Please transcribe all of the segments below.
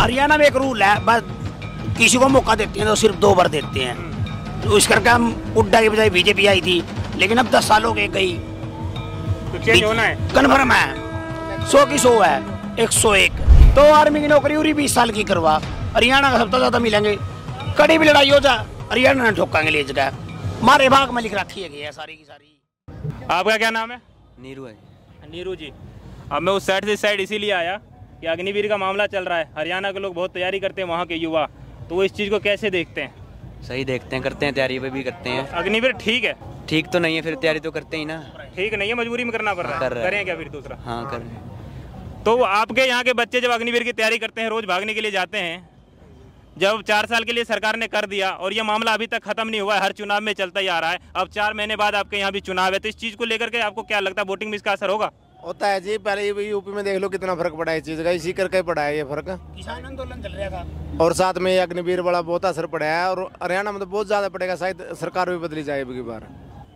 हरियाणा में एक रूल है, बस किसी को मौका देते हैं तो सिर्फ 2 बार देते हैं। तो इस करके हम हुड्डा की बजाय बीजेपी आई थी, लेकिन अब 10 साल हो गए गई, तो चेंज होना है। कन्फर्म है, 100 की 100 है, 101। तो आर्मी की नौकरी पूरी 20 साल की करवा, हरियाणा का सबसे ज्यादा मिलेंगे। कड़ी भी लड़ाई हो जा, हरियाणा ने ठोकांगे ले जगह, मारे भाग में लिख रखी है सारी की सारी। आपका क्या नाम है? नीरू है। नीरू जी, अब मैं उस साइड से साइड इसीलिए आया कि अग्निवीर का मामला चल रहा है, हरियाणा के लोग बहुत तैयारी करते हैं, वहाँ के युवा, तो वो इस चीज़ को कैसे देखते हैं? सही देखते हैं, करते हैं, तैयारी भी करते हैं। अग्निवीर ठीक है? ठीक तो नहीं है, फिर तैयारी तो करते ही ना। ठीक नहीं है, मजबूरी में करना पड़ रहा है। करें क्या फिर दूसरा? हाँ कर रहे हैं। तो आपके यहाँ के बच्चे जब अग्निवीर की तैयारी करते हैं, रोज भागने के लिए जाते हैं, जब 4 साल के लिए सरकार ने कर दिया और ये मामला अभी तक खत्म नहीं हुआ है, हर चुनाव में चलता ही आ रहा है, अब 4 महीने बाद आपके यहाँ भी चुनाव है, तो इस चीज़ को लेकर के आपको क्या लगता है, वोटिंग में इसका असर होगा? होता है जी, पहले यूपी में देख लो कितना फर्क पड़ा है इस चीज़ का, इसी करके पड़ा है ये फर्क। किसान आंदोलन चल रहा था और साथ में अग्निवीर वाला बहुत असर पड़ा है, और हरियाणा में तो बहुत ज़्यादा पड़ेगा, शायद सरकार भी बदली जाए अब की बार।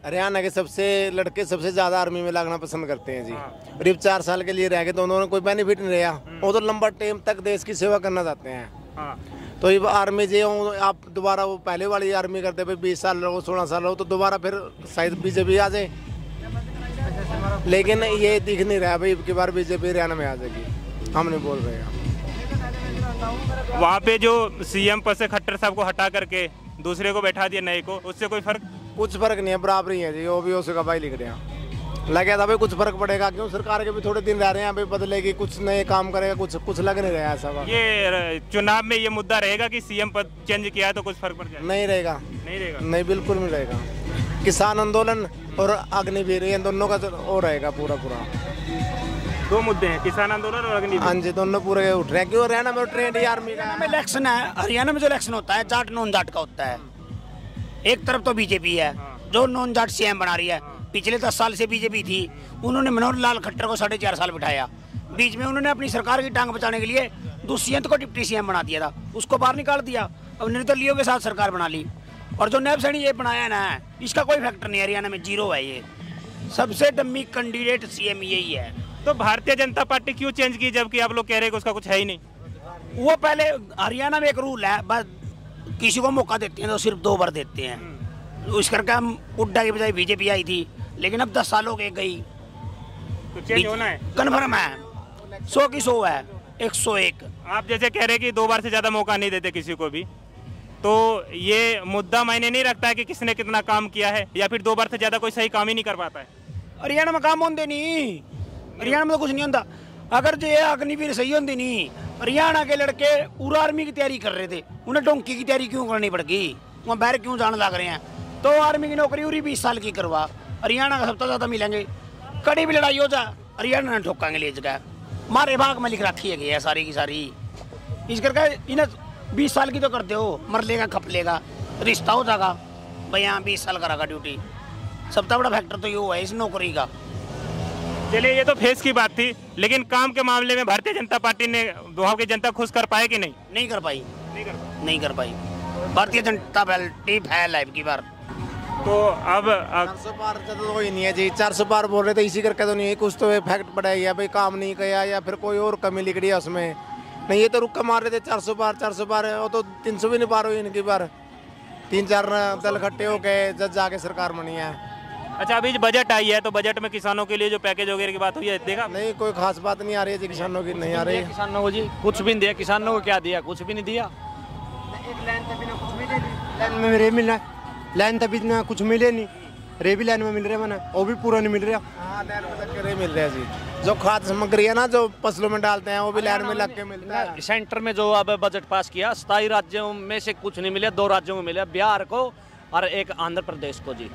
हरियाणा के सबसे लड़के सबसे ज़्यादा आर्मी में लगना पसंद करते हैं जी। करीब 4 साल के लिए रह गए तो उन्होंने कोई बेनिफिट नहीं रहा, वो तो लंबा टाइम तक देश की सेवा करना चाहते हैं। तो ये आर्मी जो आप दोबारा वो पहले वाली आर्मी करते भाई 20 साल रहो, 16 साल रहो, तो दोबारा फिर शायद बीजेपी आ जाए, लेकिन ये दिख नहीं रहा भाई अब की बार बीजेपी हरियाणा में आ जाएगी, हम नहीं बोल रहे हैं। वहाँ पे जो सीएम पद से खट्टर साहब को हटा करके दूसरे को बैठा दिया नए को, उससे कोई फर्क? कुछ फर्क नहीं है, बराबर ही है जी, वो भी उसका भाई लिख रहे हैं। लगा था भाई कुछ फर्क पड़ेगा, क्यों सरकार के भी थोड़े दिन रह रहे हैं, भाई बदलेगी, कुछ नए काम करेगा, कुछ लग नहीं रहा है ऐसा। ये चुनाव में ये मुद्दा रहेगा कि सीएम पद चेंज किया है तो कुछ फर्क पड़ जाएगा? नहीं रहेगा, नहीं रहेगा, नहीं बिल्कुल नहीं रहेगा। किसान आंदोलन और अग्निवीर इन दोनों का वो रहेगा पूरा। 2 मुद्दे हैं, किसान आंदोलन और अग्निवीर। हाँ जी, दोनों पूरे उठ रहे हैं, क्यों हरियाणा में ट्रेंड ही आर्मी का है। इलेक्शन है हरियाणा में, जो इलेक्शन होता है जाट नॉन जाट का होता है। एक तरफ तो बीजेपी है जो नॉन जाट सीएम बना रही है, पिछले 10 साल से बीजेपी थी, उन्होंने मनोहर लाल खट्टर को 4.5 साल बिठाया, बीच में उन्होंने अपनी सरकार की टांग बचाने के लिए दुष्यंत को डिप्टी सीएम बना दिया था, उसको बाहर निकाल दिया, अब निर्दलीयों के साथ सरकार बना ली। और जो नैब सैनी ये बनाया ना, इसका कोई फैक्टर नहीं, हरियाणा में 0 है, ये सबसे डम्मी कैंडिडेट सीएम यही है। तो भारतीय जनता पार्टी क्यों चेंज की, जबकि आप लोग कह रहे हैं कि उसका कुछ है ही नहीं? वो पहले हरियाणा में एक रूल है, बस किसी को मौका देते हैं तो सिर्फ 2 बार देते हैं। तो इस करके हम हुड्डा की बजाय बीजेपी आई थी, लेकिन अब 10 साल हो गए गई, तो चेंज होना है। कन्फर्म है, 100 की 100 है, 101। आप जैसे कह रहे हैं कि 2 बार से ज्यादा मौका नहीं देते किसी को भी, तो ये मुद्दा मायने नहीं रखता है कि किसने कितना काम किया है, या फिर 2 बार से ज्यादा कोई सही काम ही नहीं कर पाता है? हरियाणा में काम होते नहीं, हरियाणा में तो कुछ नहीं होता। अगर जो अग्निवीर सही होती नहीं, हरियाणा के लड़के पूरा आर्मी की तैयारी कर रहे थे, उन्हें डोंकी की तैयारी क्यों करनी पड़ गई, वहाँ बाहर क्यों जाने लग रहे हैं? तो आर्मी की नौकरी पूरी 20 साल की करवा, हरियाणा का सबसे ज्यादा मिलेंगे। कड़ी भी लड़ाई हो जा, हरियाणा ने ठोकांगे ले जगह, मारे भाग में लिख रखी है सारी की सारी। इस करके इन्हें 20 साल की तो करते हो, मर लेगा खप लेगा, रिश्ता हो जाएगा भाई, यहाँ 20 साल करेगा ड्यूटी। सबसे बड़ा फैक्टर तो ये है इस नौकरी का। चलिए, ये तो फेस की बात थी, लेकिन काम के मामले में भारतीय जनता पार्टी ने वहाँ की जनता खुश कर पाए कि नहीं? नहीं कर पाई, नहीं कर पाई। भारतीय जनता पार्टी फैल है की बार। तो अब 400 पार तो कोई नहीं है जी, 400 पार बोल रहे थे, इसी करके तो नहीं है, कुछ तो इफेक्ट पड़ा है भाई, काम नहीं किया या फिर कोई और कमी लिख रही है उसमें। नहीं, ये तो रुक्का मार रहे थे 400 पार, वो तो 300 भी नहीं पार हुई इनकी बार। 3-4 दल इकट्ठे हो गए जब जाके सरकार बनी है। अच्छा, अभी बजट आई है, तो बजट में किसानों के लिए जो पैकेज वगैरह की बात हुई है, देखा? नहीं, कोई खास बात नहीं आ रही है जी, किसानों की नहीं आ रही है। किसानों को जी कुछ भी नहीं दिया, किसानों को क्या दिया, कुछ भी नहीं दिया। लाइन में रे मिलना, लाइन तभी ना कुछ मिले नहीं, रे भी लाइन में मिल रहे मैंने, वो भी पूरा नहीं मिल रहा। हाँ, लाइन में लग के रे मिल रहा है जी, जो खाद्य सामग्री है ना, जो फसलों में डालते हैं, वो भी लाइन में लग के मिलता है। सेंटर में जो अब बजट पास किया, 27 राज्यों में से कुछ नहीं मिले, 2 राज्यों को मिले, बिहार को और एक आंध्र प्रदेश को जी।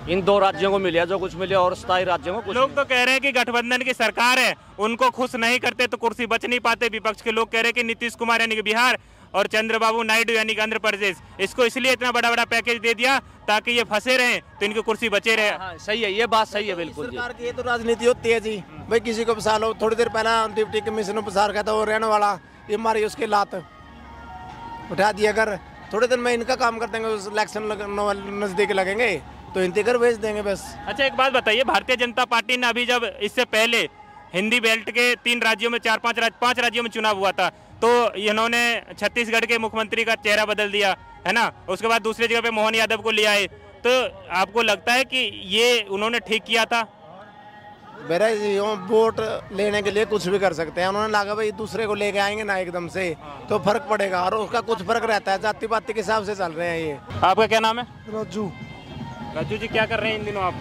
इन 2 राज्यों को मिले जो कुछ मिले, और 27 राज्यों को कुछ। लोग तो कह रहे हैं कि गठबंधन की सरकार है, उनको खुश नहीं करते तो कुर्सी बच नहीं पाते। विपक्ष के लोग कह रहे हैं कि नीतीश कुमार यानी कि बिहार और चंद्रबाबू नायडू यानी कि आंध्र प्रदेश, इसको इसलिए इतना बड़ा पैकेज दे दिया ताकि ये फंसे रहे तो इनकी कुर्सी बचे रहे। हाँ, सही है, ये बात सही है बिल्कुल। सरकार की ये तो राजनीति होती है जी, भाई किसी को फंसा लो। थोड़ी देर पहला डिप्टी कमिश्नर फंसा रखा था, वो रहने वाला, ये मारी उसके लात उठा दिया। अगर थोड़े दिन में इनका काम कर देंगे, इलेक्शन नजदीक लगेंगे तो इनते कर भेज देंगे बस। अच्छा, एक बात बताइए, भारतीय जनता पार्टी ने अभी जब इससे पहले हिंदी बेल्ट के 3 राज्यों में 5 राज्यों में चुनाव हुआ था, तो इन्होंने छत्तीसगढ़ के मुख्यमंत्री का चेहरा बदल दिया है ना, उसके बाद दूसरी जगह पे मोहन यादव को ले आए। तो आपको लगता है कि ये उन्होंने ठीक किया था? मेरा वोट लेने के लिए कुछ भी कर सकते हैं, उन्होंने लगा भाई दूसरे को लेके आएंगे ना एकदम से तो फर्क पड़ेगा, और उसका कुछ फर्क रहता है, जाति पाति के हिसाब से चल रहे हैं ये। आपका क्या नाम है? राजू। राजू जी, क्या कर रहे हैं इन दिनों आप?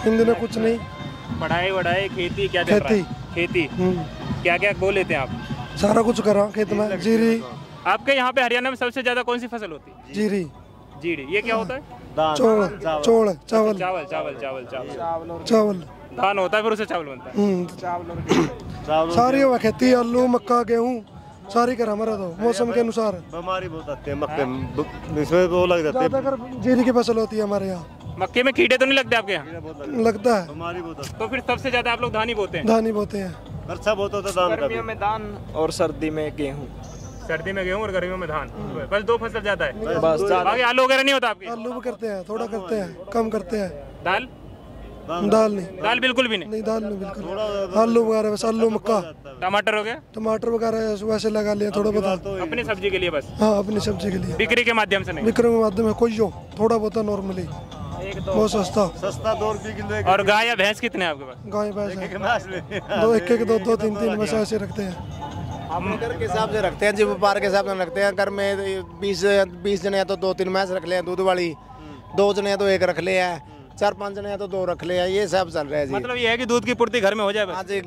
इन दिनों कुछ नहीं, पढ़ाई वढ़ाई खेती क्या चल रहा है? खेती क्या क्या बो लेते हैं आप? सारा कुछ करा खेत में। जीरी। आपके यहाँ पे हरियाणा में सबसे ज्यादा कौन सी फसल होती है? जीरी। जीरी, ये क्या होता है? चौल। चावल चावल चावल चावल चावल धान होता है, फिर उसे चावल बनता है। सारी हुआ खेती, आलू मक्का गेहूँ सारी करा हमारा तो मौसम के अनुसार। बीमारी बहुत आती है मक्के में, इसमें वो लग जाते हैं। ज्यादातर जीरी की फसल होती है हमारे यहाँ। मक्के में कीड़े तो नहीं लगते आपके यहाँ? लगता है। बीमारी बहुत आती तो फिर सबसे ज्यादा आप लोग धान ही बोते हैं? धान ही बोते हैं। है, वर्षा बहुत होता है धान का भी। गर्मियों में धान और सर्दी में गेहूँ। सर्दी में गेहूँ और गर्मियों में धान, बस दो फसल ज्यादा है। बस आगे आलू वगैरह नहीं होता आपके? आलू भी करते हैं, थोड़ा करते हैं, कम करते हैं। दाल? दाल नहीं, दाल बिल्कुल भी नहीं? नहीं दाल नहीं बिल्कुल। आलू वगैरह बस, आलू मक्का टमाटर हो गया? टमाटर वगैरह वैसे लगा लिया थोड़ा बहुत। अपनी सब्जी के लिए बस? हाँ अपनी सब्जी के लिए। बिक्री के माध्यम से नहीं? बिक्री के माध्यम में कोई हो थोड़ा बहुत नॉर्मली, बहुत सस्ता। 2 रुपये किलो। और गाय या भैंस कितने हैं आपके पास? गाय भैंस है एक दो, एक दो 3 बस ऐसे रखते हैं। हम घर के हिसाब से रखते हैं जी, व्यापार के हिसाब से रखते हैं। घर में 20 जने हैं तो 2-3 भैंस रख ले दूध वाली, 2 जने हैं तो 1 रख ले है, 4-5 जने हैं तो 2 रख ले है, ये सब चल रहा है जी। मतलब ये है कि दूध की पूर्ति घर में हो जाए बस। हाँ जी।